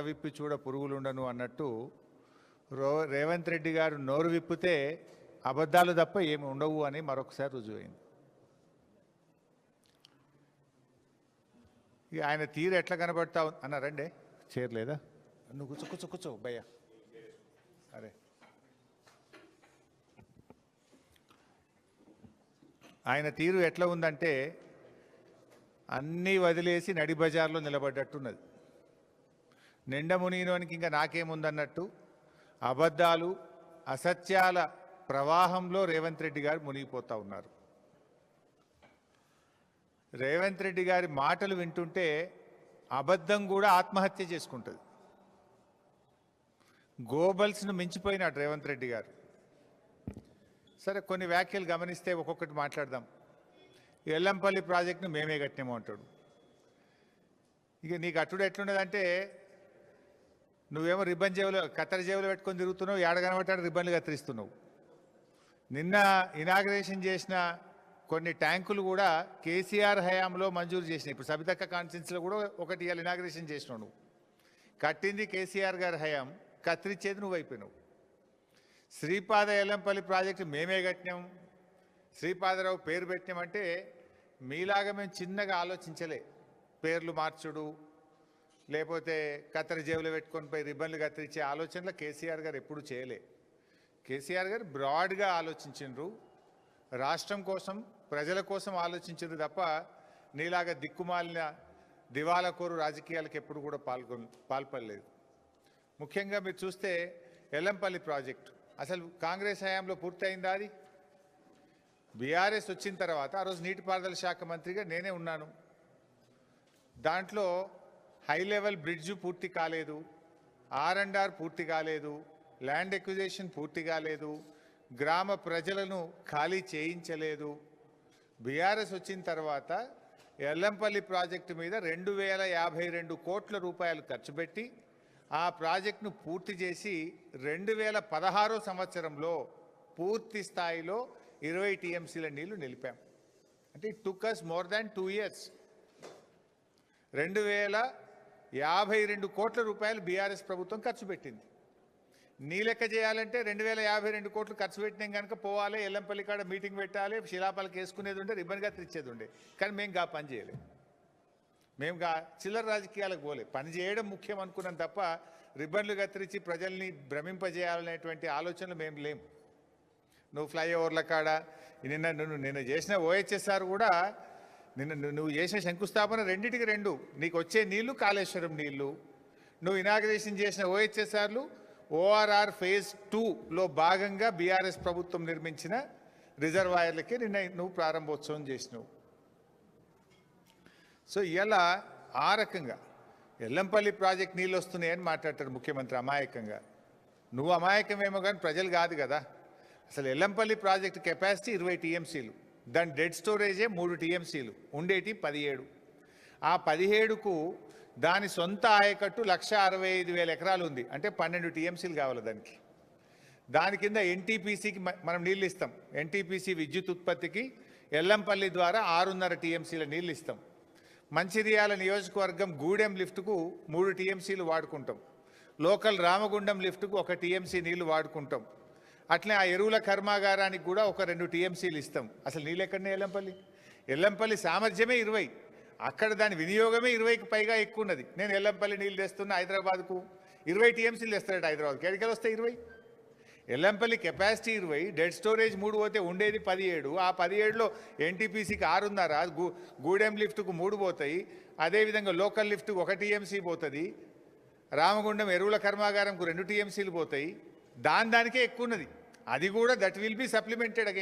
విప్పి చూడ పురుగులుండను అన్నట్టు రేవంత్ రెడ్డి గారు నోరు విప్పితే అబద్ధాలు తప్ప ఏమి ఉండవు అని మరొకసారి రుజువైంది. ఇక ఆయన తీరు ఎట్లా కనబడతా అన్నారండి. చేరలేదా? నువ్వు కూర్చో భయ్యా. అరే ఆయన తీరు ఎట్లా ఉందంటే అన్నీ వదిలేసి నడి బజార్లో నిలబడ్డట్టున్నది. నిండ మునిగినోనికి ఇంకా నాకేముందన్నట్టు అబద్ధాలు అసత్యాల ప్రవాహంలో రేవంత్ రెడ్డి గారు మునిగిపోతూ ఉన్నారు. రేవంత్ రెడ్డి గారి మాటలు వింటుంటే అబద్ధం కూడా ఆత్మహత్య చేసుకుంటుంది. గోబల్స్ను మించిపోయినాడు రేవంత్ రెడ్డి గారు. సరే, కొన్ని వ్యాఖ్యలు గమనిస్తే ఒక్కొక్కటి మాట్లాడదాం. ఎల్లంపల్లి ప్రాజెక్టును మేమే కట్టినాము అంటాడు. ఇక నీకు అట్టుడు ఎట్లున్నదంటే నువ్వేమో రిబ్బన్ జేబులో కత్తెర జేబులో పెట్టుకొని తిరుగుతున్నావు, ఏడ కనబట్టాడు రిబ్బన్లు కత్తిరిస్తున్నావు. నిన్న ఇనాగ్రేషన్ చేసిన కొన్ని ట్యాంకులు కూడా కేసీఆర్ హయాంలో మంజూరు చేసినాయి. ఇప్పుడు సబితక్క కాన్స్టిట్యున్సీలో కూడా ఒకటి ఇవాళ ఇనాగ్రేషన్ చేసినావు. నువ్వు కట్టింది కేసీఆర్ గారి హయాం, కత్తిరించేది నువ్వు అయిపోయినావు. శ్రీపాద ఎల్లంపల్లి ప్రాజెక్టు మేమే కట్టినాం, శ్రీపాదరావు పేరు పెట్టినామంటే మీలాగా మేము చిన్నగా ఆలోచించలే. పేర్లు మార్చుడు లేకపోతే కత్తెర జేబులో పెట్టుకొని పోయి రిబ్బన్లు కత్తిరించే ఆలోచనలు కేసీఆర్ గారు ఎప్పుడు చేయలే. కేసీఆర్ గారు బ్రాడ్గా ఆలోచించిండ్రు, రాష్ట్రం కోసం ప్రజల కోసం ఆలోచించారు తప్ప నీలాగా దిక్కుమాలిన దివాలాకోరు రాజకీయాలకు ఎప్పుడు కూడా పాల్పడలేదు. ముఖ్యంగా మీరు చూస్తే ఎల్లంపల్లి ప్రాజెక్టు అసలు కాంగ్రెస్ హయాంలో పూర్తయిందా? అది బీఆర్ఎస్ వచ్చిన తర్వాత ఆ రోజు నీటిపారుదల శాఖ మంత్రిగా నేనే ఉన్నాను. దాంట్లో హై లెవెల్ బ్రిడ్జు పూర్తి కాలేదు, R&R పూర్తి కాలేదు, ల్యాండ్ ఎక్విజిషన్ పూర్తి కాలేదు, గ్రామ ప్రజలను ఖాళీ చేయించలేదు. బీఆర్ఎస్ వచ్చిన తర్వాత ఎల్లంపల్లి ప్రాజెక్టు మీద 2052 కోట్ల రూపాయలు ఖర్చు పెట్టి ఆ ప్రాజెక్టును పూర్తి చేసి 2016 సంవత్సరంలో పూర్తి స్థాయిలో 20 TMCల నీళ్లు నిలిపాం. అంటే it took us more than 2 years. 2052 కోట్ల రూపాయలు బీఆర్ఎస్ ప్రభుత్వం ఖర్చు పెట్టింది. నీ లెక్క చేయాలంటే 2052 కోట్లు ఖర్చు పెట్టినాం కనుక పోవాలి, ఎల్లంపల్లి కాడ మీటింగ్ పెట్టాలి, శిలాపాలకు వేసుకునేది ఉండే, రిబ్బన్గా తెచ్చేది ఉండే. కానీ మేము పని చేయలేం. మేము చిల్లర రాజకీయాలకు పోలే. పని చేయడం ముఖ్యం అనుకున్నాం తప్ప రిబ్బన్లు కత్తిరించి ప్రజల్ని భ్రమింపజేయాలనేటువంటి ఆలోచనలు మేము లేం. నువ్వు ఫ్లైఓవర్ల కాడ నిన్న చేసిన OHSR కూడా నువ్వు చేసిన శంకుస్థాపన రెండింటికి 2. నీకు వచ్చే నీళ్లు కాళేశ్వరం నీళ్లు, నువ్వు ఇనాగ్రేషన్ చేసిన OHSRలు ORR phase 2లో భాగంగా బీఆర్ఎస్ ప్రభుత్వం నిర్మించిన రిజర్వాయర్లకే నిన్న నువ్వు ప్రారంభోత్సవం చేసినావు. సో ఇలా ఆ రకంగా ఎల్లంపల్లి ప్రాజెక్ట్ నీళ్ళు వస్తున్నాయని మాట్లాడతాడు ముఖ్యమంత్రి అమాయకంగా. నువ్వు అమాయకమేమో కానీ ప్రజలు కాదు కదా. అసలు ఎల్లంపల్లి ప్రాజెక్టు కెపాసిటీ 20 TMCలు, దాని డెడ్ స్టోరేజే 3 TMCలు, ఉండేటి 17. ఆ 17కు దాని సొంత ఆయకట్టు 1,65,000 ఎకరాలు ఉంది. అంటే 12 TMCలు కావాలి దానికి. దాని కింద NTPCకి మనం నీళ్ళు ఇస్తాం. NTPC విద్యుత్ ఉత్పత్తికి ఎల్లంపల్లి ద్వారా 6.5 TMCల నీళ్ళు ఇస్తాం. మంచిర్యాల నియోజకవర్గం గూడెం లిఫ్ట్కు 3 TMCలు వాడుకుంటాం. లోకల్ రామగుండం లిఫ్ట్కు 1 TMC నీళ్లు వాడుకుంటాం. అట్లే ఆ ఎరువుల కర్మాగారానికి కూడా 2 TMCలు ఇస్తాం. అసలు నీళ్ళు ఎక్కడనే ఎల్లంపల్లి సామర్థ్యమే 20, అక్కడ దాని వినియోగమే 20కి పైగా ఎక్కువ ఉన్నది. నేను ఎల్లంపల్లి నీళ్ళు తెస్తున్నా హైదరాబాద్కు, 20 TMCలు తెస్తాడట హైదరాబాద్కి. ఎక్కడికి వస్తాయి 20? ఎల్లంపల్లి కెపాసిటీ 20, డెడ్ స్టోరేజ్ 3 పోతే ఉండేది 17. ఆ 17లో NTPCకి 6.5, గూడెం లిఫ్ట్కు 3 పోతాయి. అదేవిధంగా లోకల్ లిఫ్ట్కు 1 TMC పోతుంది. రామగుండం ఎరువుల కర్మాగారంకు 2 TMCలు పోతాయి. దానికే ఎక్కువ ఉన్నది. అది కూడా that will be supplemented again.